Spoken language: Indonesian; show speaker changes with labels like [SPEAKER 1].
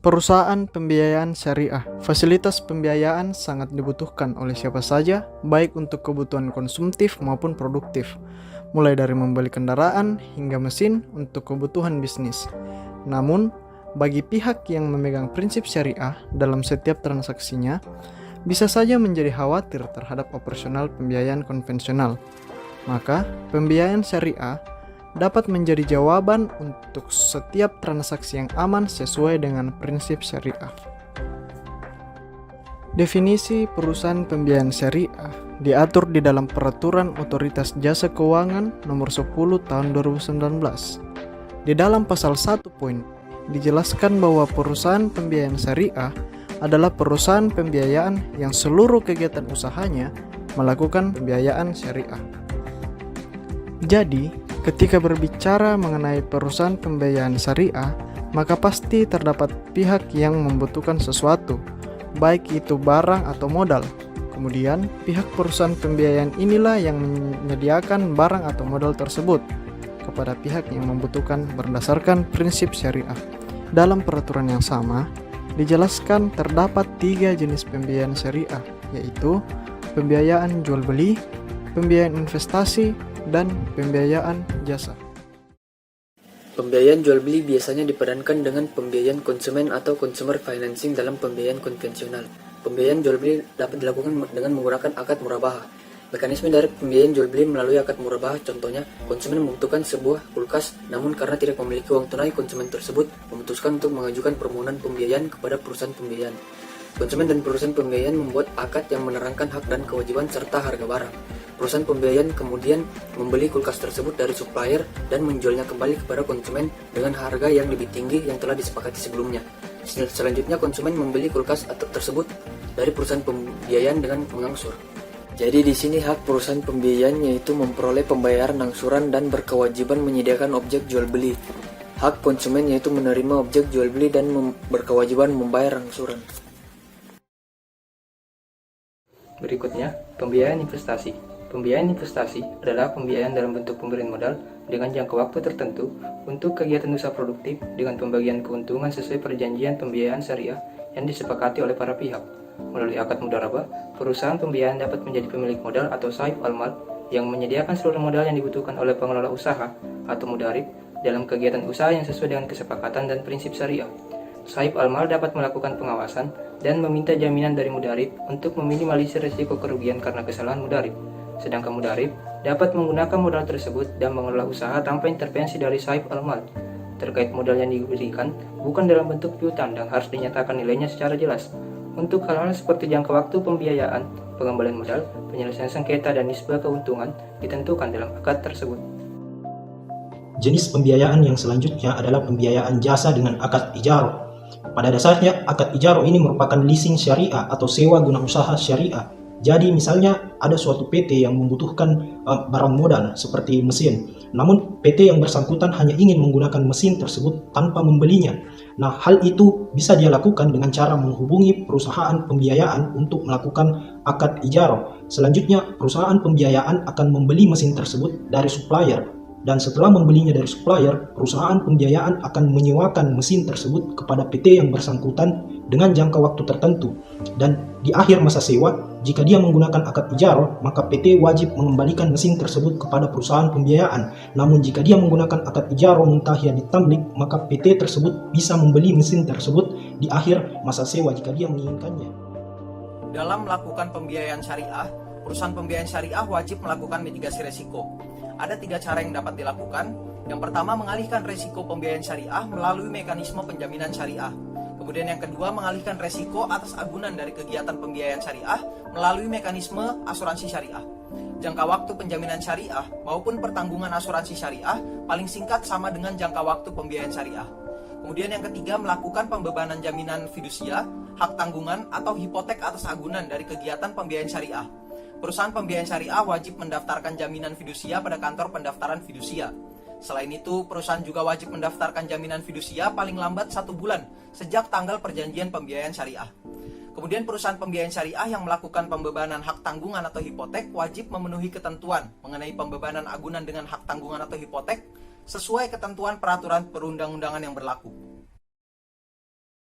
[SPEAKER 1] Perusahaan pembiayaan syariah. Fasilitas pembiayaan sangat dibutuhkan oleh siapa saja, baik untuk kebutuhan konsumtif maupun produktif, mulai dari membeli kendaraan hingga mesin untuk kebutuhan bisnis. Namun, bagi pihak yang memegang prinsip syariah dalam setiap transaksinya, bisa saja menjadi khawatir terhadap operasional pembiayaan konvensional. Maka, pembiayaan syariah dapat menjadi jawaban untuk setiap transaksi yang aman sesuai dengan prinsip syariah. Definisi perusahaan pembiayaan syariah diatur di dalam Peraturan Otoritas Jasa Keuangan Nomor 10 Tahun 2019. Di dalam pasal 1 poin dijelaskan bahwa perusahaan pembiayaan syariah adalah perusahaan pembiayaan yang seluruh kegiatan usahanya melakukan pembiayaan syariah. Jadi, ketika berbicara mengenai perusahaan pembiayaan syariah, maka pasti terdapat pihak yang membutuhkan sesuatu, baik itu barang atau modal. Kemudian, pihak perusahaan pembiayaan inilah yang menyediakan barang atau modal tersebut kepada pihak yang membutuhkan berdasarkan prinsip syariah. Dalam peraturan yang sama, dijelaskan terdapat 3 jenis pembiayaan syariah, yaitu pembiayaan jual beli, pembiayaan investasi, dan pembiayaan jasa.
[SPEAKER 2] Pembiayaan jual beli biasanya dipadankan dengan pembiayaan konsumen atau consumer financing dalam pembiayaan konvensional. Pembiayaan jual beli dapat dilakukan dengan menggunakan akad murabahah. Mekanisme dari pembiayaan jual beli melalui akad murabahah, contohnya konsumen membutuhkan sebuah kulkas, namun karena tidak memiliki uang tunai, konsumen tersebut memutuskan untuk mengajukan permohonan pembiayaan kepada perusahaan pembiayaan. Konsumen dan perusahaan pembiayaan membuat akad yang menerangkan hak dan kewajiban serta harga barang. Perusahaan pembiayaan kemudian membeli kulkas tersebut dari supplier dan menjualnya kembali kepada konsumen dengan harga yang lebih tinggi yang telah disepakati sebelumnya. Selanjutnya konsumen membeli kulkas tersebut dari perusahaan pembiayaan dengan mengangsur. Jadi di sini hak perusahaan pembiayaan yaitu memperoleh pembayaran angsuran dan berkewajiban menyediakan objek jual beli. Hak konsumen yaitu menerima objek jual beli dan berkewajiban membayar angsuran.
[SPEAKER 3] Berikutnya, pembiayaan investasi. Pembiayaan investasi adalah pembiayaan dalam bentuk pemberian modal dengan jangka waktu tertentu untuk kegiatan usaha produktif dengan pembagian keuntungan sesuai perjanjian pembiayaan syariah yang disepakati oleh para pihak. Melalui akad mudharabah, perusahaan pembiayaan dapat menjadi pemilik modal atau sahib al-mal yang menyediakan seluruh modal yang dibutuhkan oleh pengelola usaha atau mudharib dalam kegiatan usaha yang sesuai dengan kesepakatan dan prinsip syariah. Sahib al-mal dapat melakukan pengawasan dan meminta jaminan dari mudharib untuk meminimalisir risiko kerugian karena kesalahan mudharib. Sedangkan mudharib dapat menggunakan modal tersebut dan mengelola usaha tanpa intervensi dari sahib al-mal. Terkait modal yang diberikan bukan dalam bentuk piutang dan harus dinyatakan nilainya secara jelas. Untuk hal-hal seperti jangka waktu pembiayaan, pengembalian modal, penyelesaian sengketa dan nisbah keuntungan ditentukan dalam akad tersebut.
[SPEAKER 4] Jenis pembiayaan yang selanjutnya adalah pembiayaan jasa dengan akad ijaro. Pada dasarnya, akad ijaro ini merupakan leasing syariah atau sewa guna usaha syariah. Jadi misalnya ada suatu PT yang membutuhkan barang modal seperti mesin, namun PT yang bersangkutan hanya ingin menggunakan mesin tersebut tanpa membelinya. Nah, hal itu bisa dia lakukan dengan cara menghubungi perusahaan pembiayaan untuk melakukan akad ijaro. Selanjutnya, perusahaan pembiayaan akan membeli mesin tersebut dari supplier. Dan setelah membelinya dari supplier, perusahaan pembiayaan akan menyewakan mesin tersebut kepada PT yang bersangkutan dengan jangka waktu tertentu. Dan di akhir masa sewa, jika dia menggunakan akad ijaro, maka PT wajib mengembalikan mesin tersebut kepada perusahaan pembiayaan. Namun jika dia menggunakan akad ijaro muntahya di tamlik, maka PT tersebut bisa membeli mesin tersebut di akhir masa sewa jika dia menginginkannya.
[SPEAKER 5] Dalam melakukan pembiayaan syariah, perusahaan pembiayaan syariah wajib melakukan mitigasi resiko. Ada 3 cara yang dapat dilakukan. Yang pertama, mengalihkan resiko pembiayaan syariah melalui mekanisme penjaminan syariah. Kemudian yang kedua, mengalihkan resiko atas agunan dari kegiatan pembiayaan syariah melalui mekanisme asuransi syariah. Jangka waktu penjaminan syariah maupun pertanggungan asuransi syariah paling singkat sama dengan jangka waktu pembiayaan syariah. Kemudian yang ketiga, melakukan pembebanan jaminan fidusia, hak tanggungan atau hipotek atas agunan dari kegiatan pembiayaan syariah. Perusahaan pembiayaan syariah wajib mendaftarkan jaminan fidusia pada kantor pendaftaran fidusia. Selain itu, perusahaan juga wajib mendaftarkan jaminan fidusia paling lambat 1 bulan sejak tanggal perjanjian pembiayaan syariah. Kemudian perusahaan pembiayaan syariah yang melakukan pembebanan hak tanggungan atau hipotek wajib memenuhi ketentuan mengenai pembebanan agunan dengan hak tanggungan atau hipotek sesuai ketentuan peraturan perundang-undangan yang berlaku.